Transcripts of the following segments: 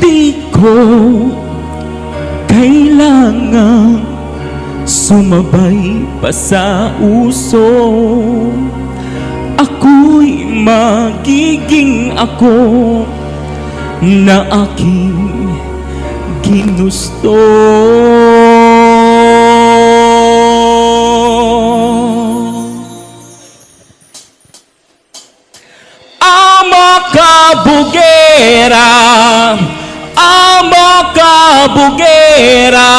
Di ko kailangan sumabay pa sa uso. Ako'y magiging ako na aking ginusto. Ama kabugera, ama kabugera,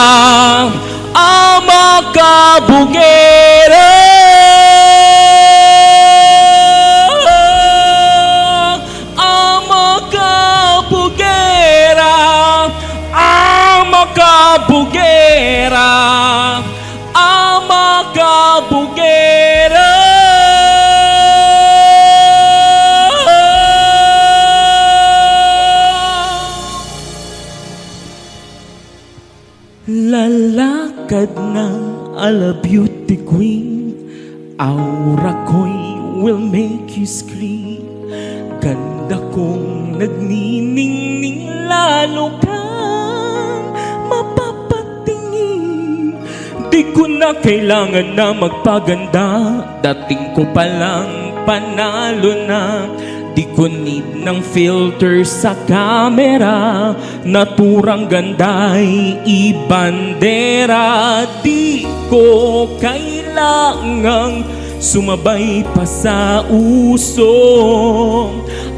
ama kabugera, ama kabugera, ama kabugera, ama kabugera. Lalakad na ala beauty queen, aura ko'y will make you scream. Ganda kong nagniningning, lalo kang mapapatingin. Di ko na kailangan na magpaganda, dating ko palang panalo na. Di ko need ng filter sa camera, naturang ganda'y ibandera. Di ko kailangang sumabay pa sa uso.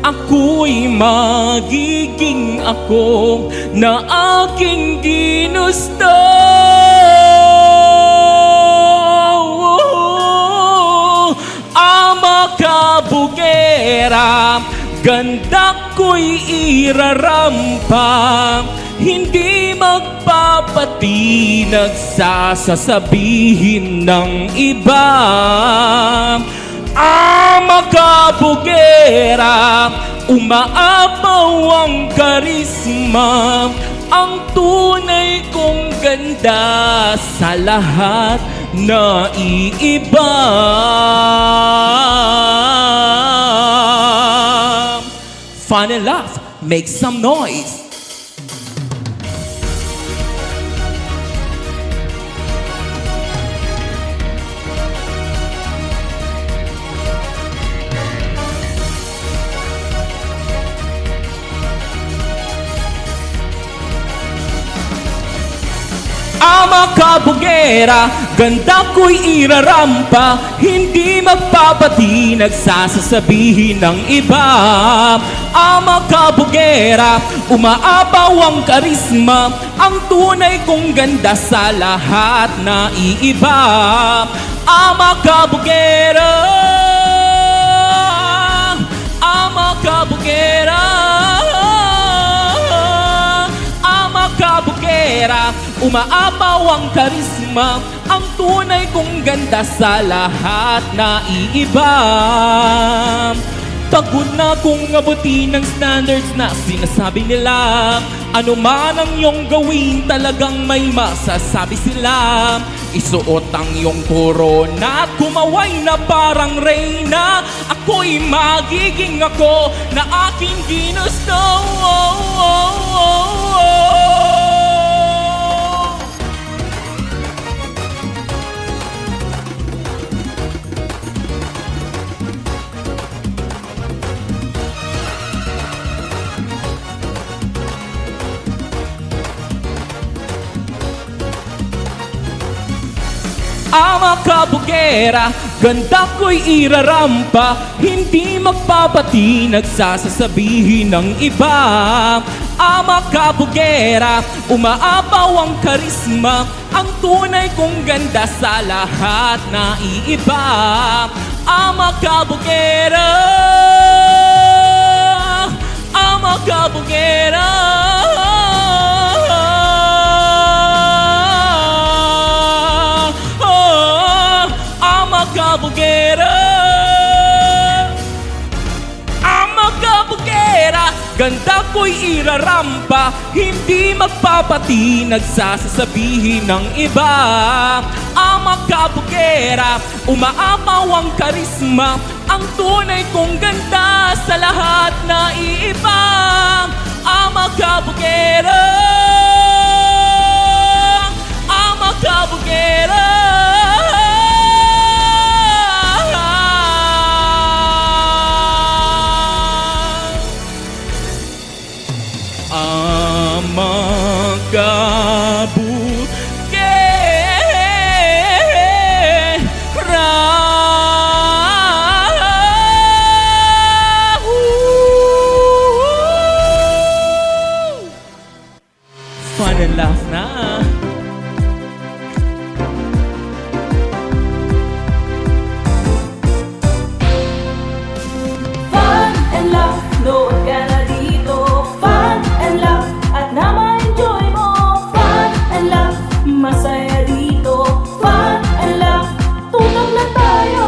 Ako'y magiging ako na aking ginusto. Ama kabugera, ganda ko'y irarampa, hindi magpapatinag sa sasabihin ng iba. Ama kabugera, umaapaw ang karisma, ang tunay kong ganda sa lahat na iiba. Fun and laugh, make some noise. Ama kabugera, ganda ko'y irarampa, hindi magpapatinag sa sasabihin ng iba. Ama kabugera, umaapaw ang karisma, ang tunay kong ganda sa lahat na iiba. Ama kabugera, ama kabugera, ama kabugera, umaapaw ang karisma, ang tunay kong ganda sa lahat na iiba. Pagod na kung abutin ng standards na sinasabi nila. Ano man ang iyong gawin, talagang may masasabi sila. Isuot ang iyong korona at kumaway na parang reyna. Ako'y magiging ako na aking ginusto. Ama kabugera, ganda ko'y irarampa, hindi magpapatinag sa sasabihin ng iba. Ama kabugera, umaapaw ang karisma, ang tunay kong ganda sa lahat na iiba. Ama kabugera, ama kabugera, kabugera, ama kabugera. Ganda ko'y irarampa, hindi magpapatinag sa sasabihin ng iba. Ama kabugera, umaapaw ang karisma, ang tunay kong ganda sa lahat na iiba. Ama kabugera, ama kabugera. Ama Fun and laugh na. Fun and laugh, load ka na dito. Fun and laugh, at na ma-enjoy mo. Fun and laugh, masaya dito. Fun and laugh, tutok na tayo.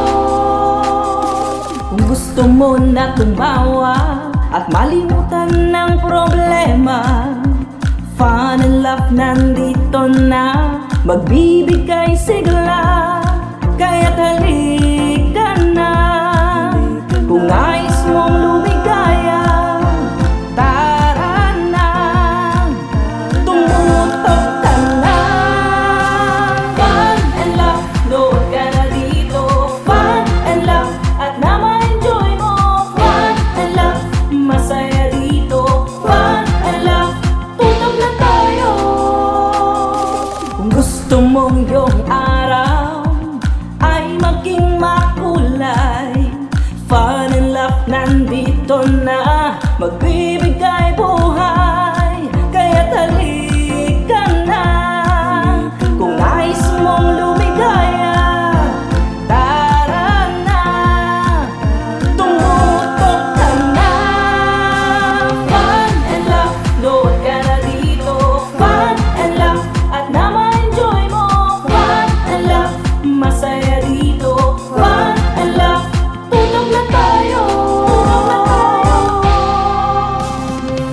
Kung gusto mo na tumawa at malimutan ng problema, Fun and laugh nandito na, magbibigay sigla. Kaya't halika na, kung nais mong lumigaya, tara na, tumutok ka na. Fun and laugh, load ka na dito. Fun and laugh, at na ma-enjoy mo. Fun and laugh, masaya dito. Fun and laugh, tutok na tayo. Kung gusto mong iyong araw ay maging makulay, Fun and laugh nandito na, magbibigay buhay. Kaya't halika na, kung nais mong lumigaya, tara na, tumutok ka na. Fun and laugh, load ka na dito. Fun and laugh, at na ma-enjoy mo. Fun and laugh, masaya dito. Fun and laugh, tutok na tayo.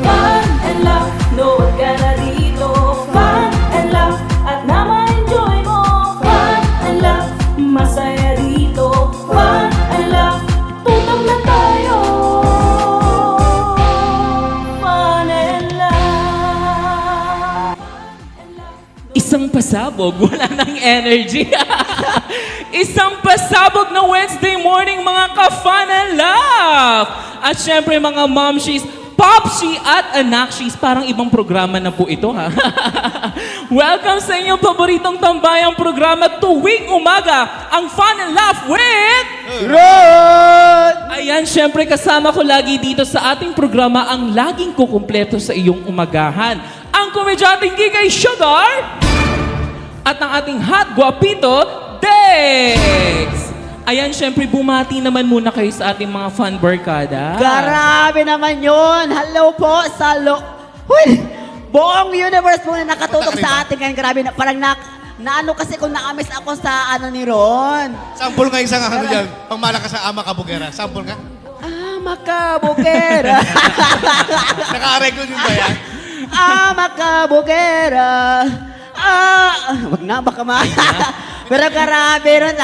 Fun and laugh, load ka na dito. Fun and laugh, at na ma-enjoy mo. Fun and laugh, masaya dito. Fun and laugh, tutok na tayo. Fun and laugh. Isang pasabog, wala ng energy. Isang pasabog na Wednesday morning, mga ka-Fun and Laugh. At syempre mga momshies, popshi at anakshis, parang ibang programa na po ito ha. Welcome sa inyong paboritong tambayang programa tuwing umaga, ang Fun and Laugh with... Ayan, syempre kasama ko lagi dito sa ating programa ang laging kukumpleto sa iyong umagahan. Ang komedyanteng Gigay Sugar at ang ating hot guapito, Dex! Ayan, syempre bumati naman muna kayo sa ating mga fun barkada. Grabe naman yun. Hello po sa Huy! Buong universe po na nakatutok sa atin ngayon. Grabe na, parang naano kasi kung na-amaze ako sa ano ni Ron. Sample nga isang ano dyan, pang malakas sa ama kabugera. Sample nga. Makabugera. Naka-record yun ba yan? Makabugera. Wag na, baka Pero grabe ron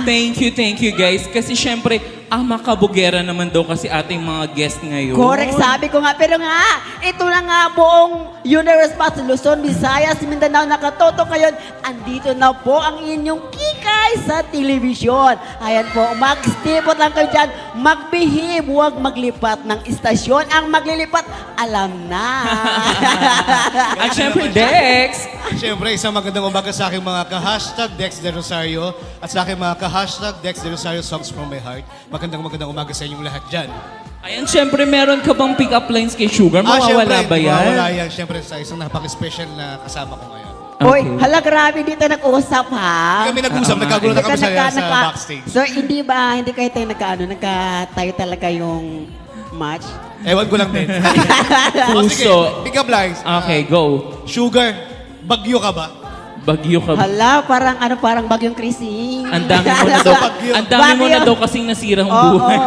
Thank you guys. Kasi syempre, makabugera naman daw kasi ating mga guest ngayon. Correct, sabi ko nga. Pero nga, ito na nga buong universe pa sa Luzon, Visayas, Mindanao, nakatoto ngayon. Andito na po ang inyong kikay sa telebisyon. Ayan po, mag-stipot lang kayo dyan. Mag-behave, huwag maglipat ng istasyon. Ang maglilipat, alam na. At syempre, Dex, Siyempre, isang magandang umaga sa aking mga ka-hashtag Dex De Rosario at sa aking mga ka-hashtag Dex De Rosario Songs from my heart. Magandang umaga sa inyong lahat dyan. ayan, syempre meron ka bang pick-up lines kay Sugar? Mawawala ba yan? Mawawala yan. Siyempre, sa isang napaka-special na kasama ko ngayon. Hoy, hala grabe dito nag-uusap ha. Kami nag-usap, nagkagulo na kami sa backstage. So, hindi kayo tayo nagka-tayo talaga yung match? Ewan ko lang din. Puso. Pick up lines. Okay, go. Sugar, bagyo ka ba? Bagyo ka. Hala, parang bagyong krising. Ang dami mo na daw, Bagyo. ang dami mo na Bagyo. daw kasing nasirang Oo. buhay.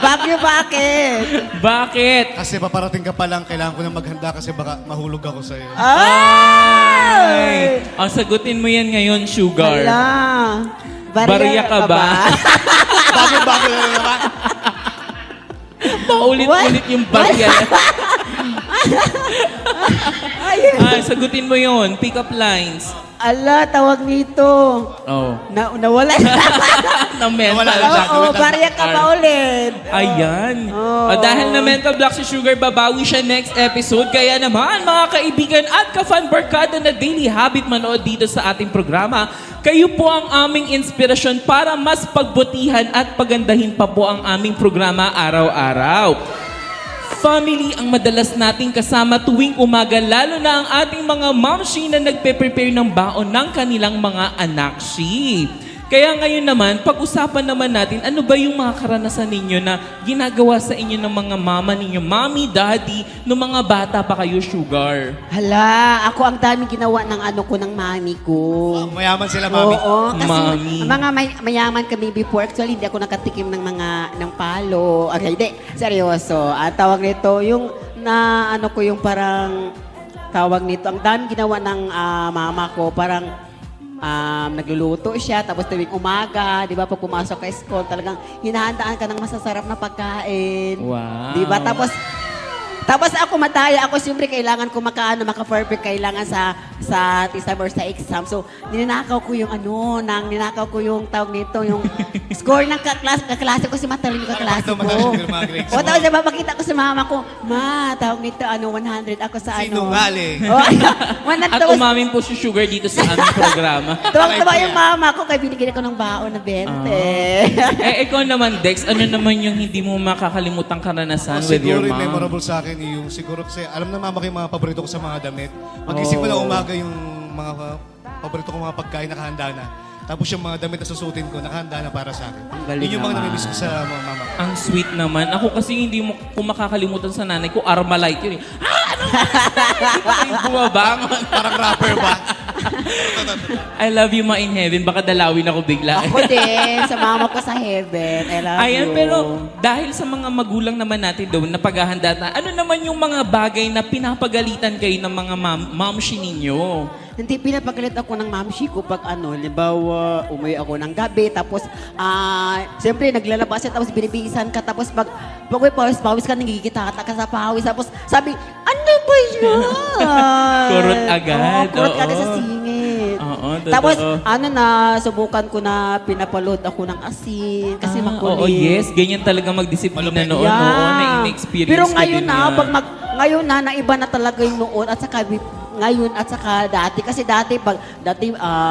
Bagyo, bakit? Bakit? Kasi paparating ka pa lang, kailangan ko na maghanda kasi baka mahulog ako sa'yo. Ay! Ang sagutin mo yan ngayon, Sugar. Hala. Barya ka ba? Bago na naman. Paulit-ulit yung barya. Ay, Sagutin mo yon. Pick up lines. ala, tawag nito. Oh. Nawala. Na mental Nawala na siya. Oo, barya ka pa ulit. Ayan. Oo. Dahil na mental block si Sugar, babawi siya next episode. Kaya naman, mga kaibigan at ka-fan barkada na daily habit manood dito sa ating programa, kayo po ang aming inspirasyon para mas pagbutihan at pagandahin pa po ang aming programa araw-araw. Family ang madalas nating kasama tuwing umaga, lalo na ang ating mga mamshi na nagpe-prepare ng baon ng kanilang mga anakshi. Kaya ngayon naman, pag-usapan naman natin, ano ba yung mga karanasan ninyo na ginagawa sa inyo ng mga mama ninyo, mommy, daddy, nung mga bata pa kayo, Sugar? Hala, ako ang daming ginawa ng ng mami ko. Mayaman sila, mami. Oo, kasi Mami. mga mayaman kami before. Actually, hindi ako nakatikim ng palo. Okay, hindi. Seryoso. Ang tawag nito, yung yung parang tawag nito, ang daming ginawa ng mama ko, parang nagluluto siya, tapos tuwing umaga, di ba, pag pumasok ka school, talagang hinahandaan ka ng masasarap na pagkain. Wow. Di ba? Tapos ako madaya ako, siyempre kailangan ko maka-perfect, kailangan sa exam or sa exam. So, ninakaw ko yung ninakaw ko yung tawag nito, yung score ng kaklase ko, si matalino kaklase ko. Matalas yung mga grades O, mo. tapos diba, makita ko sa mama ko, ma, tawag nito, 100 ako sa Sinungaling. Oh, At 100 umamin po si Sugar dito sa aming programa. Tuwang-tuwa yung mama ko, kaya binigyan ko ng baon na 20. Ikaw naman, Dex, ano naman yung hindi mo makakalimutang karanasan with your Siguro yung mom? memorable sa akin yung siguro kasi alam na mama ko yung mga paborito ko sa mga damit. Magising ko na umaga yung mga paborito ko mga pagkain nakahanda na. Tapos yung mga damit na susutin ko nakahanda na para sa akin. galing Yun yung mga naman. namimiss ko sa mga mama ko. Ang sweet naman. Ako kasi hindi mo ko makakalimutan sa nanay ko, Armalite yun eh. Hindi pa kayo bumabangon. Parang rapper ba? I love you, Ma in Heaven. Baka dalawin ako bigla. Ako din, sa mama ko sa heaven. I love Ayan, you. pero dahil sa mga magulang naman natin doon na paghahanda na, ano naman yung mga bagay na pinapagalitan kayo ng mga mamshi ninyo? Hindi, pinapagalit ako ng mamshi ko pag halimbawa, umuwi ako ng gabi, tapos, siyempre, naglalabas siya, tapos binibisan ka, tapos pag may pawis-pawis ka, nagigita ka sa pawis, tapos sabi, ano ba yan? Kurot agad, Oo, kurot oo. agad sa singit. Oo, totoo. Tapos, subukan ko na pinapaload ako ng asin, kasi makulit. Oo, yes. Ganyan talaga magdisiplina Malupit. noon. Oo, na-experience Pero ko ngayon din na, yan. ngayon na, naiba na talaga yung noon at saka ngayon at saka dati. Kasi dati,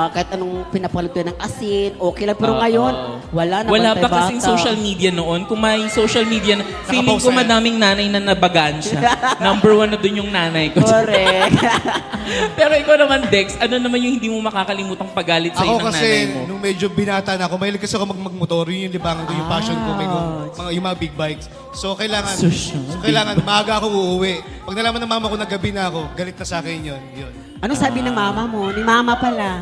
kahit anong pinapaluto ng asin, okay lang. Pero Oo. ngayon, wala na. Wala pa bantay kasing bata. social media noon. Kung may social media, feeling ko Nakapost na yan. madaming nanay na nabagaan siya. Number 1 na dun yung nanay ko. Correct. Pero ikaw naman, Dex, ano naman yung hindi mo makakalimutang pagalit sa Ako ng nanay kasi, mo? nung medyo binata na ako, mahilig kasi ako magmotor. Yun yung libangan ko, yung passion ko, yung mga big bikes. So, kailangan, maaga ako uuwi. Pag nalaman ng mama ko na gabi na ako, galit na sa akin yun. Ano sabi ng mama mo? Ni mama pala.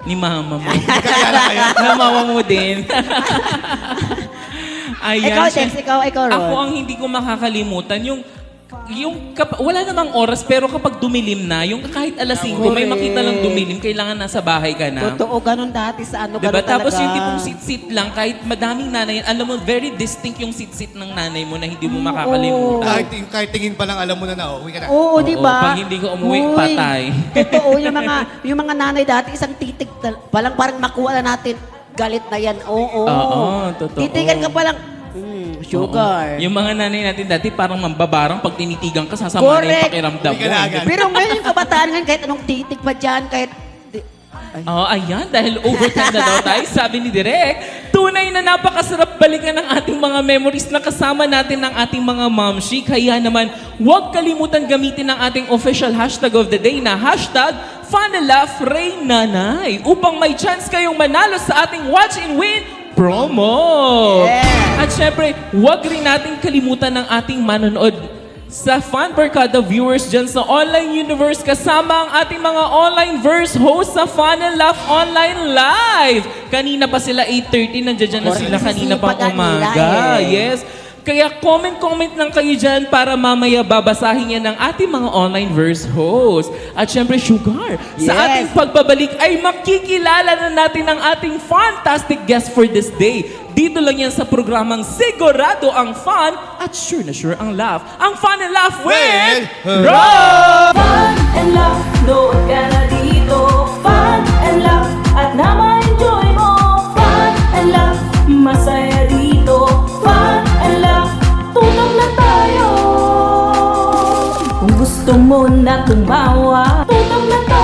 Ni mama mo. Kakilala kayo? Na mama mo din. Ayan. Ikaw, siya- Dex, ikaw, Ron. Ako ang hindi ko makakalimutan, wala namang oras, pero kapag dumilim na, yung kahit alas 5, may Correct. makita lang dumilim, kailangan nasa bahay ka na. Totoo, ganun dati sa Diba? ganun talaga. Tapos yung tipong sit-sit lang, kahit madaming nanay, alam mo, very distinct yung sit-sit ng nanay mo na hindi mo makakalimutan. Kahit tingin pa lang, alam mo na uwi ka na. Oo, di ba? pag hindi ka umuwi, Uy, patay. Totoo, yung mga nanay dati, isang titik, palang parang makuha na natin, galit na yan. Oo. Oo, totoo. Titigan ka palang, sugar. Oo. Yung mga nanay natin dati parang mambabarang pag tinitigan ka, sasama na yung Correct. pakiramdam Hindi ka na mo. agad. Pero ngayon yung kabataan ngayon, kahit anong titik pa dyan, kahit... Oo, ayan, dahil overtime na daw tayo, sabi ni Direk, tunay na napakasarap balikan ng ating mga memories na kasama natin ng ating mga mamshi. Kaya naman, huwag kalimutan gamitin ang ating official hashtag of the day na hashtag #FunLaughRayNanay upang may chance kayong manalo sa ating Watch and Win promo. Yeah. At syempre, huwag rin natin kalimutan ng ating manonood sa Fan Barkada viewers dyan sa online universe kasama ang ating mga online verse host sa Fun and Laugh Online Live. Kanina pa sila 8:30, nandiyan na Correct. sila kanina pang Sisipagan nila umaga. eh. Yes. Kaya comment lang kayo dyan para mamaya babasahin yan ng ating mga online verse host. At syempre, Sugar, sa Yes. ating pagbabalik ay makikilala na natin ang ating fantastic guest for this day. Dito lang yan sa programang Sigurado ang Fun at sure na sure ang laugh. Ang Fun and Laugh with Rob! Fun and laugh, nood ka na dito. Fun and laugh, at na ma-enjoy mo. Fun and laugh, masaya dito. Fun and laugh, tutok na tayo. Kung gusto mo na tumawa, tutok na tayo.